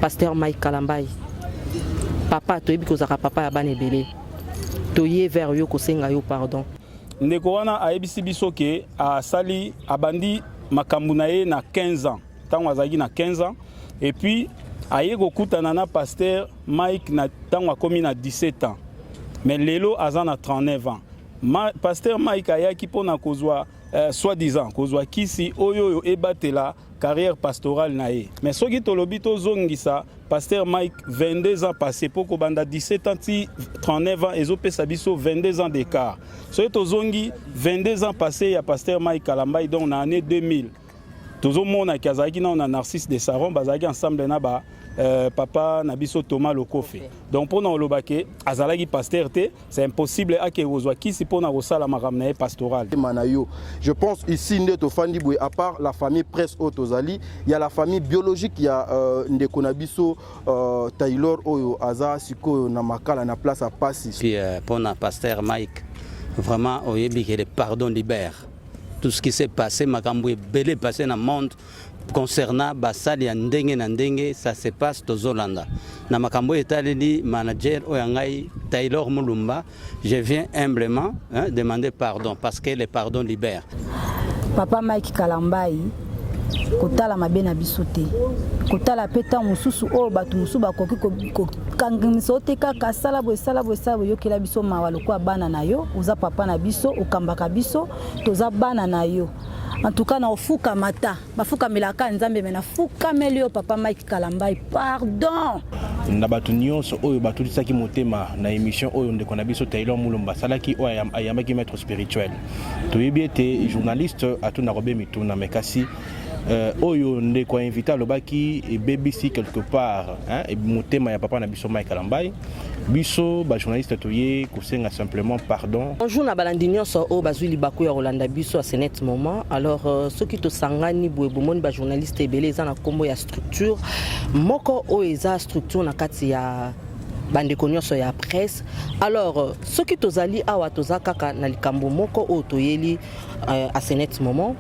pasteur Mike Kalambai papa toyebi kozaka papa ya bana ebele toye vers yo kosenga yo pardon ndeko wana ayebisi biso ke asali abandi makambo na ye na 15 ans ntango azalaki na 15 ans et puis aye kokutana na pasteur Mike na ntango akomi na 17 ans mais lelo aza na 39 ans pasteur Mike ayaki mpona kozwa soi-disant kozwa kisi oyo ebatela carrière pastorale na ye mais soki tolobi tozongisa pasteur Mike 22 ans passé poko banda 17 ans ti 39 ans ezopesa biso 22 ans d'écart soki tozongi 22 ans passé ya pasteur Mike Kalambai donc na année 2000 tozomona ki azalaki na Narcisse de Saron bazalaki ensemble na ba papa Nabiso Thomas Lokofe. Donc pour nous le azalaki pasteur te, c'est impossible à que vous qui si pour nous la maramnae pastorale. Je pense ici ndeto fandi boy à part la famille presse Otozali, il y a la famille biologique, il y a ndeko Nabiso Taylor Oyo Aza siko na makala na place à passer. Puis pour na pasteur Mike vraiment oyebi que le pardon libère. Tout ce qui s'est passé makambo belé passé dans le monde concernant basali ya ndenge na ndenge ça se passe aux Zolanda na makambo etaleli manager oyangai Taylor Mulumba je viens humblement demander pardon parce que le pardon libère. Papa Mike Kalambai kotala mabena bisote kotala peta mususu o batu musu bakoki ko kangimisa te kaka sala bo yokela biso mawalo kwa bana na yo uza papa na biso okambaka biso toza bana na yo en tout cas na ofuka mata bafuka melaka nzambe mena fuka melio papa Mike Kalambai pardon na batu nyonso oyo batulisaki motema na émission oyo ndeko na biso Taylor Mulumba salaki oyo ayamaki maître spirituel toyebi ete journaliste atuna robe mituna mekasi oyo ndeko invité lobaki et BBC quelque part et motema ya papa na biso Mike Kalambai biso ba journaliste toye kosenga simplement pardon. Bonjour na balandi nyonso o bazuli baku ya Rolanda biso à ce net moment alors ceux qui to sangani boebomoni ba journaliste ebele za na kombo ya structure moko o eza structure na kati ya bandeko nyonso ya presse alors ceux qui tozali awa toza kaka na likambo moko o toyeli à ce net moment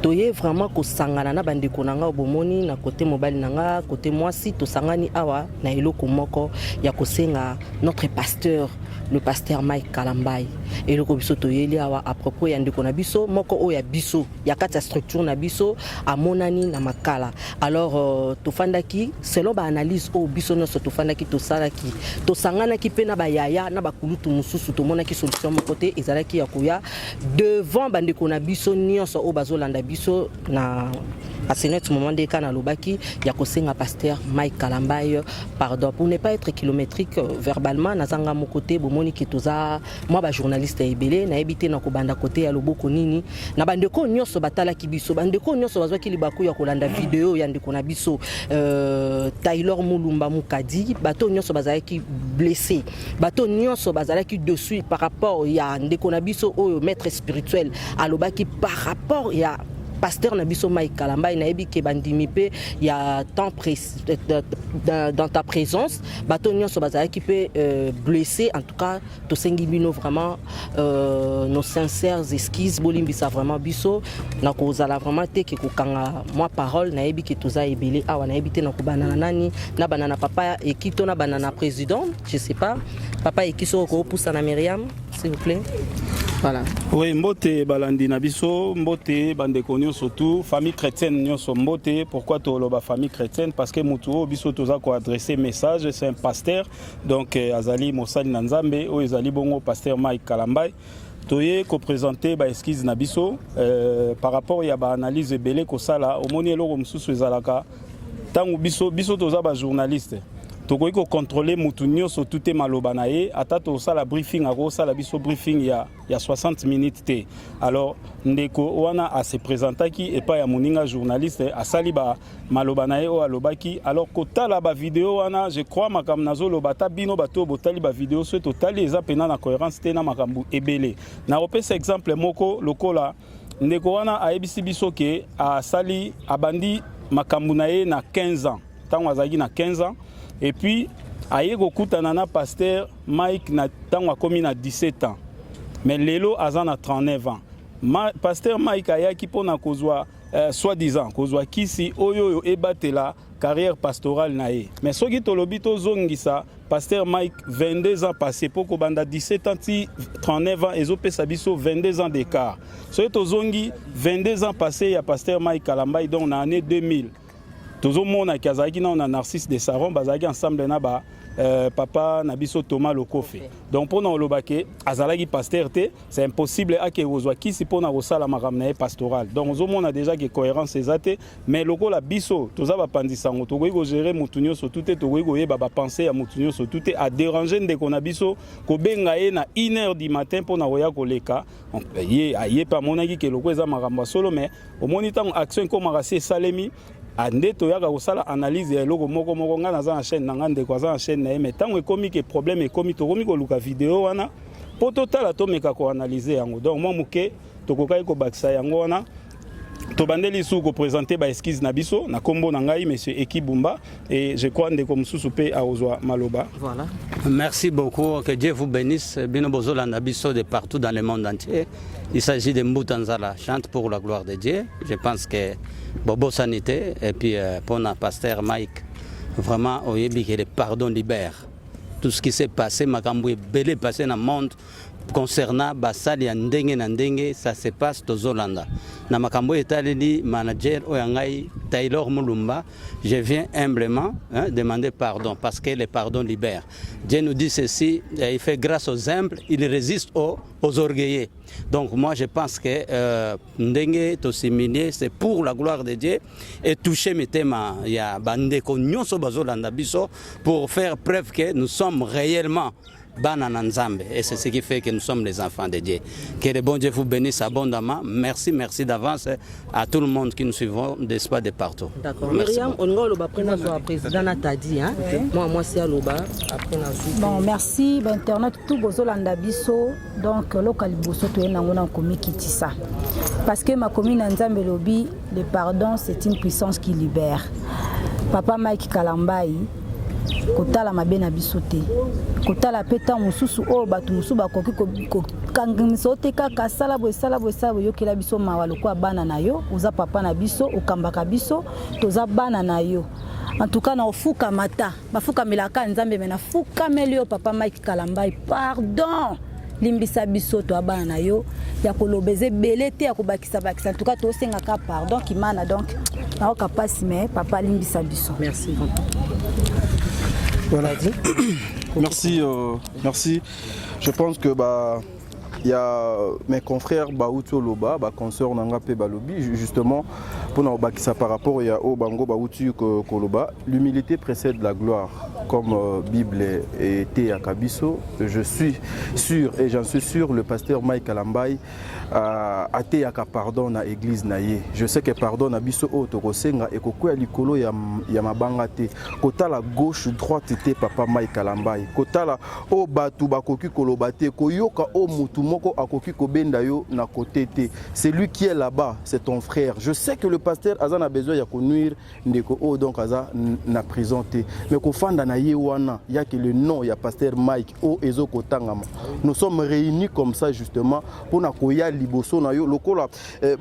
toye vraiment kosangana na bandeko nanga obomoni na côté mobile nanga côté mwasi tosangani awa na eloko moko ya kosenga notre pasteur le pasteur Mike Kalambai eloko biso toyeli awa à propos ya ndeko na biso moko o ya biso ya kati ya structure na biso amonani na makala alors tofandaki selon ba analyse o biso no tofandaki tosalaki tosangana ki pe na ba yaya na ba kulutu mususu tomonaki solution mo côté ezalaki ya kuya devant bandeko na biso nyonso o bazolanda biso na à ce moment de kana lobaki ya kosenga pasteur Mike Kalambai pardon pour ne pas être kilométrique verbalement nazanga mon côté bomoni kitoza moi ba journaliste ebele na ebité na kobanda côté ya loboko nini na bandeko nyonso batala kibiso bandeko nyonso bazwaki libaku ya kolanda vidéo ya ndeko na biso Taylor Mulumba Mukadi bato nyonso bazalaki blessé bato nyonso bazalaki dessus par rapport ya ndeko na biso oyo maître spirituel alobaki par rapport ya pasteur Nabiso Mike Kalambai na ebi ke bandimi pe ya temps dans ta présence bato nyonso bazalaki pe blessé en tout cas to sengi bino vraiment nos sincères excuses bolimbisa vraiment biso na kozala vraiment te ke kokanga moi parole na ebi ke toza ebele awa na ebi te na kobana nani na banana papa ekito na banana président je sais pas papa ekiso ko poussa na Myriam s'il vous plaît. Voilà. Oui, mbote balandi na biso, mbote bandeko nyonso tout, famille chrétienne nyonso mbote. Pourquoi toloba famille chrétienne? Parce que mutuo biso toza ko adresser message, c'est un pasteur donc azali mosali na Nzambe o ezali bongo pasteur Mike Kalambai. Toye ko présenter ba esquisse na biso par rapport ya ba analyse belé ko sala omoni eloko mususu ezalaka tangu biso toza ba journaliste. Tokoki ko contrôler mutu nyonso tout est maloba na ye ata to sala briefing ako sala biso briefing ya 60 minutes te alors ndeko wana a se présentaki et pas ya moninga journaliste asali ba maloba na ye o alobaki alors kotala ba vidéo wana je crois makam nazo loba ta bino bato botali ba vidéo so totali eza pena na cohérence te na makambu ebele na repese exemple moko lokola ndeko wana a ebisi biso ke asali abandi makambu na ye na 15 ans tango azaki na 15 ans. Et puis, aye kokutana na pasteur Mike na tango akomi na 17 ans. Mais lelo aza na 39 ans. Pasteur Mike ayaki pona kozwa soi-disant kozwa kisi oyo ebatela carrière pastorale nae. Mais ce qui tolobi to zongisa pasteur Mike 22 ans passé pour banda 17 ans 39 ans et opesa biso 22 ans d'écart. Ce to zongi 22 ans passé il y a pasteur Mike Kalambai donc en année 2000. Tozo mona kazaki na on a Narcisse de Saron bazaki ensemble na ba papa Nabiso Thomas Lokofe. Donc pour nous lobake azalaki pasteur te, c'est impossible à que ozwa kisi pour na osala makamna pastoral. Donc on a déjà que cohérence ezate, mais loko la biso toza ba pandisa ngo tokoki ko gérer mutunyo so tout tokoki ko yeba ba penser ya mutunyo so tout à déranger ndeko na biso ko benga ye na 1h du matin pour na oya koleka. On paye aye pa monaki ke loko eza makambo solo mais au moniteur action comme rasi salemi ande toyaka kosala analyse ya eloko moko nga naza na chaîne nanga ndeko aza na chaîne na ye mais ntango ekomi ke problème ekomi tokomi koluka video wana po totala tomeka koanalyse yango donc mwa moke tokokaki kobakisa yango wana tobandeli su kopresente baeskise na biso na kombo na ngai monsieur Eki Bumba et je crois ndeko mosusu mpe aozwa maloba. Voilà. Merci beaucoup, que Dieu vous bénisse. Bino bozolanda biso de partout dans le monde entier. Il s'agit de Mbutanzala, chante pour la gloire de Dieu. Je pense que Bobo Sanité et puis pour notre pasteur Mike, vraiment, au Yébi, que le pardon libère. Tout ce qui s'est passé, Makamboué, belé passé dans le monde, concernant Basali et Ndenge, ça se passe aux Zolanda. Na Makambo Etaleli, manager Oyangai, Taylor Mulumba, je viens humblement demander pardon parce que le pardon libère. Dieu nous dit ceci, il fait grâce aux humbles, il résiste aux orgueilleux. Donc moi je pense que Ndenge Tosimine, c'est pour la gloire de Dieu et toucher mes thèmes, il y a Bandeko Nyonso Bazolanda Biso pour faire preuve que nous sommes réellement Banananzambe. Et c'est ce qui fait que nous sommes les enfants de Dieu. Que le bon Dieu vous bénisse abondamment. Merci d'avance à tout le monde qui nous suivons, d'espoir de partout. D'accord. Myriam, on va le président Natadi. Moi, c'est Aloba. Bon, merci. Internet, tout Bozolanda Biso. Donc, local Bosso, tu es dans commune Kitissa. Parce que ma commune Nzambe Lobi, le pardon, c'est une puissance qui libère. Papa Mike Kalambai. Kotala mabena bisote kotala peta mususu o batu musu bakoki ko kangimisa te kaka sala bo yokela biso mawalo kwa bana na yo uza papa na biso ukambaka biso toza bana na yo en tout cas na ofuka mata bafuka milaka nzambe mena fuka melio papa Mike Kalambai pardon limbisa biso to abana na yo ya kolobeze belete ya kobakisa en tout cas to senga ka pardon kimana donc na okapasi mais papa limbisa biso. Merci. Voilà. Merci, merci. Je pense que il y a mes confrères Baoutou Loba, consoeur Nangape Balobi, justement, pour nous ça par rapport au Bango Baoutou Koloba, l'humilité précède la gloire. Comme Bible était à Kabiso, je suis sûr et j'en suis sûr, le pasteur Mike Kalambai a été à pardon na église naie. Je sais que pardon na biso o tokosenga et kokoya likolo ya mabanga te. Kota la gauche droite te papa Mike Kalambai. Kota la o batu bakoki koloba te koyoka o mutu moko akoki kobenda yo na côté te. C'est lui qui est là-bas, c'est ton frère. Je sais que le pasteur Azan a besoin ya konuire ndeko o donc Aza na prison te. Mais kofanda na yewana, il y a que le nom, il y a pasteur Mike o ezo kotangama. Nous sommes réunis comme ça justement pour na koya liboso na yo lokola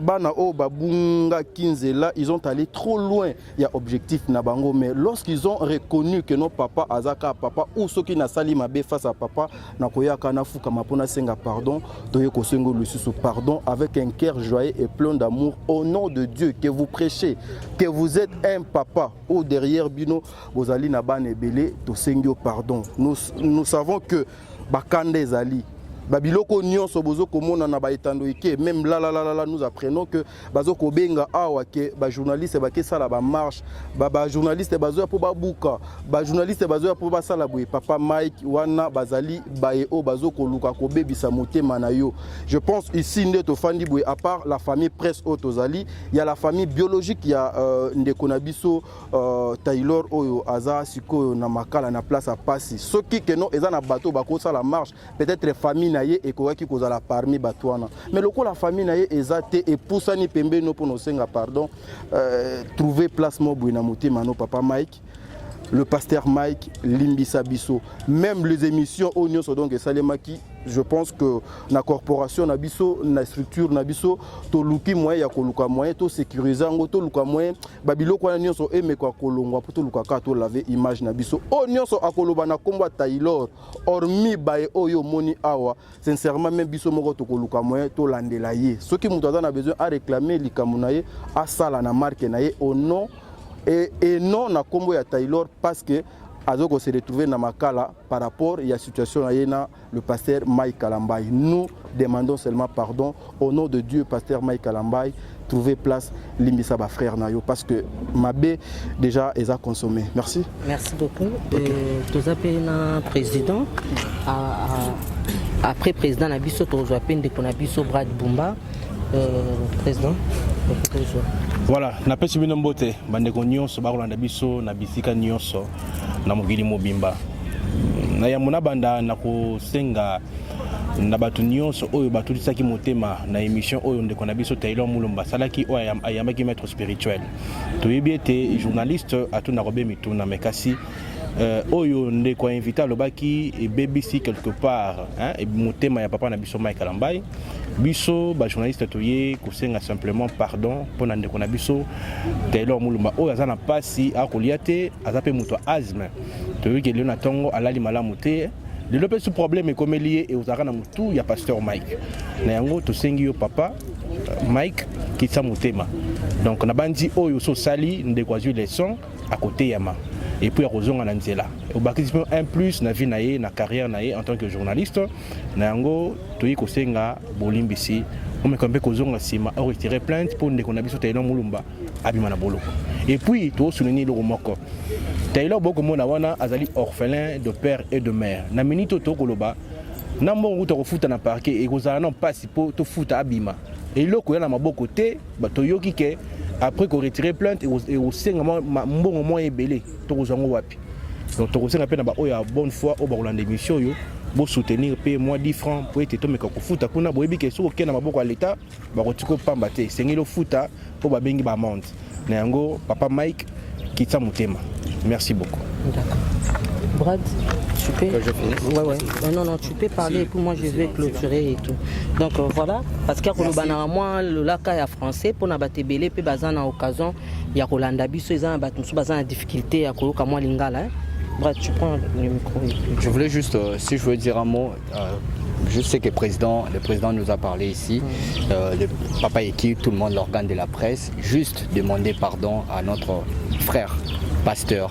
bana o babunga 15 là, ils ont allé trop loin. Il y a objectif na bango mais lorsqu'ils ont reconnu que nos papa azaka papa ou ceux qui na sali mabe face à papa na koya kana fuka mapona senga pardon, doye ko sengo lususu pardon avec un cœur joyeux et plein d'amour au nom de Dieu que vous prêchez, que vous êtes un papa ou derrière bino bozali na bane belé to sengio pardon. Nous savons que bakande zali babiloko nyonso bozo komona na baetando ike même là nous apprenons que bazoko benga awa ke ba journaliste ba ke sala ba marche ba journaliste bazo po ba buka ba journaliste bazo po ba sala boye papa Mike wana bazali baeo bazoko luka ko bebisa motema na yo. Je pense ici ndeto fandi boye à part la famille presse otozali, il y a la famille biologique, il y a ndeko na biso Taylor oyo aza siko na makala na place à passi soki ke non eza na bateau ba ko sala marche peut-être famille et qui kozala parmi batouana mais loko la famille naie ezate et poussani pembe no pour nos senga pardon trouver place mo buina mutima no papa Mike le pasteur Mike limbisa biso même les émissions oignon so donc salemaki je pense que la corporation na biso na structure na biso to luki moyen ya koluka moyen to sécuriser ngo to luka moyen babilo kwa nyonso eme kwa kolongwa to luka ka to laver image na biso o nyonso akoloba na komba Taylor hormis bae oyo moni awa sincèrement même biso moko to koluka moyen to landela ye ce qui mutu a besoin à réclamer likamu ye a sala na marque na ye au nom et non na kombo ya Taylor parce que Azoko se retrouver dans Makala par rapport à la situation à le pasteur Mike Kalambay. Nous demandons seulement pardon au nom de Dieu, pasteur Mike Kalambay, trouver place Limbisa ba frère Nayo parce que Mabé déjà les a consommé. Merci. Merci beaucoup. Tous appelés président après président Nabiso tous appelés de Konabiso Brad Bumba président. Voilà, na pesi bino mbote bandeko nyonso bakolanda biso na bisika nyonso na mokili mobimba. Na ya mona banda na kosenga na batu nyonso oyo batulisaki motema na émission oyo ndeko na biso Taylor Mulumba salaki oyo ayambaki maître spirituel. Toyebi ete journaliste atuna robe mituna mekasi oyo ndeko invité lobaki et BBC quelque part hein et motema ya papa na biso Mike Kalambay biso ba journaliste toye kosenga simplement pardon pona ndeko na biso Taylor Mulumba oyo azana pasi akoliate azape muto asthme toye ke lena tongo alali malamu te le lopé ce problème est comme lié et aux arana mutu ya pasteur Mike na yango to sengi yo papa Mike qui sa motema donc na bandi oyo so sali ndeko azui les sons à côté yama et puis à Rozonga Nanzela. Au participant un plus na vie naie na carrière naie en tant que journaliste na yango toyi kosenga bolimbisi on me kampe kozonga sima a retirer plainte pour ndeko na biso Taylor Mulumba abima na boloko. Et puis to souligner le moko Taylor boko mona wana azali orphelin de père et de mère na minito to koloba na mbongo to kofuta na parquet et kozala non pas pour to futa abima et loko ya na maboko te ba to yoki ke après qu'on retire plainte et au senga mbongo mo ebele to kozango wapi donc to kosenga pe na ba oya bonne foi au Barolande émission yo bo soutenir pe moi 10 francs pour être to meka kofuta kuna boyebi ke soko kena maboko ya l'état ba kotiko pamba te sengelo futa po ba bengi ba monde na yango papa Mike kitsa mutema merci beaucoup. D'accord. Brad, tu peux. Ouais. Non, tu peux parler et puis moi je vais clôturer et tout. Donc voilà, parce qu'il y a moi le lac est français pour n'abattre belé puis bazan à occasion il y a Rolanda biso ils ont battu bazan difficulté à coloca moi lingala. Brad, tu prends le micro. Je voulais juste si je veux dire un mot je sais que le président nous a parlé ici, le papa Eki, tout le monde, l'organe de la presse, juste demander pardon à notre frère pasteur.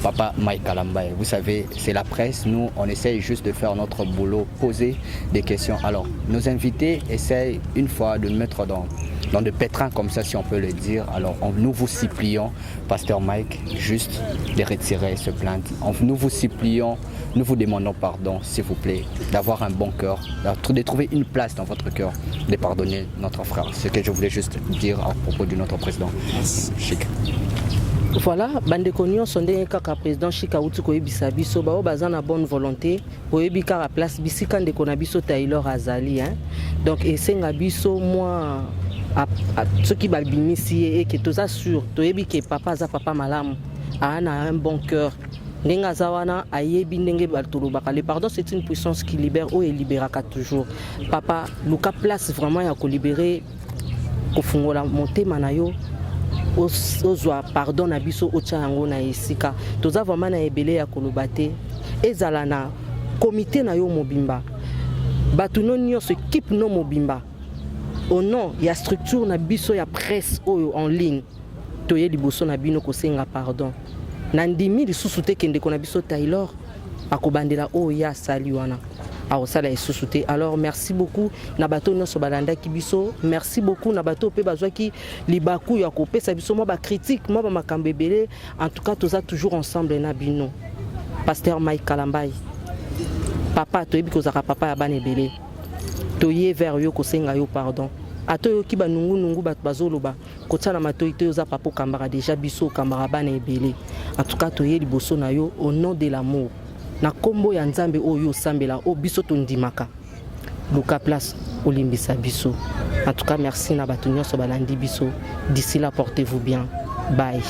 Papa Mike Kalambay, vous savez, c'est la presse, nous on essaye juste de faire notre boulot, poser des questions. Alors, nos invités essayent une fois de nous mettre dans de pétrins comme ça, si on peut le dire. Alors, nous vous supplions, pasteur Mike, juste de retirer ce plainte. Nous vous supplions, nous vous demandons pardon, s'il vous plaît, d'avoir un bon cœur, de trouver une place dans votre cœur, de pardonner notre frère. C'est ce que je voulais juste dire à propos de notre président. Chic. Voilà, bandeko nyonso ndenge kaka président Chika uti koyebisa biso bao baza na bonne volonté koyebi kaka place bisika ndeko na biso Taylor azali hein. Donc esenga biso moi ceux qui balbimisi et que toza sûr toyebi ke papa za papa malamu ana un bon cœur ndenge azawana ayebi ndenge baltolobaka le pardon c'est une puissance qui libère ou libéraka toujours papa luka place vraiment ya ko libérer kofungola motema na yo ozwa pardon na biso ocha yango na esika toza vraiment na ebele ya koloba te ezala na comité na yo mobimba batu no nyonso équipe no mobimba au nom ya structure na biso ya presse oyo en ligne toye liboso na bino kosenga pardon na ndimi lisusu te kende ko na biso Taylor akobandela oyo ya sali wana aosala lisusu te. Alors merci beaucoup na bato nyonso balandaki biso, merci beaucoup na bato pe bazwaki libaku ya kopesa biso mo ba critique mo ba makambo ebele. En tout cas toza toujours ensemble na bino. Pasteur Mike Kalambay papa toyebi kozaka papa ya bana ebele toye vers yo kosenga yo pardon atoyo ki banungu bato bazoloba kotala matoi te oza papa kambara déjà biso kambara bana ebele. En tout cas toye liboso na yo au nom de l'amour na kombo ya nzambe oyo sambela o biso tondimaka luka place olimbisa biso. En tout cas merci na bato nyonso balandi biso. D'ici là portez-vous bien, bye.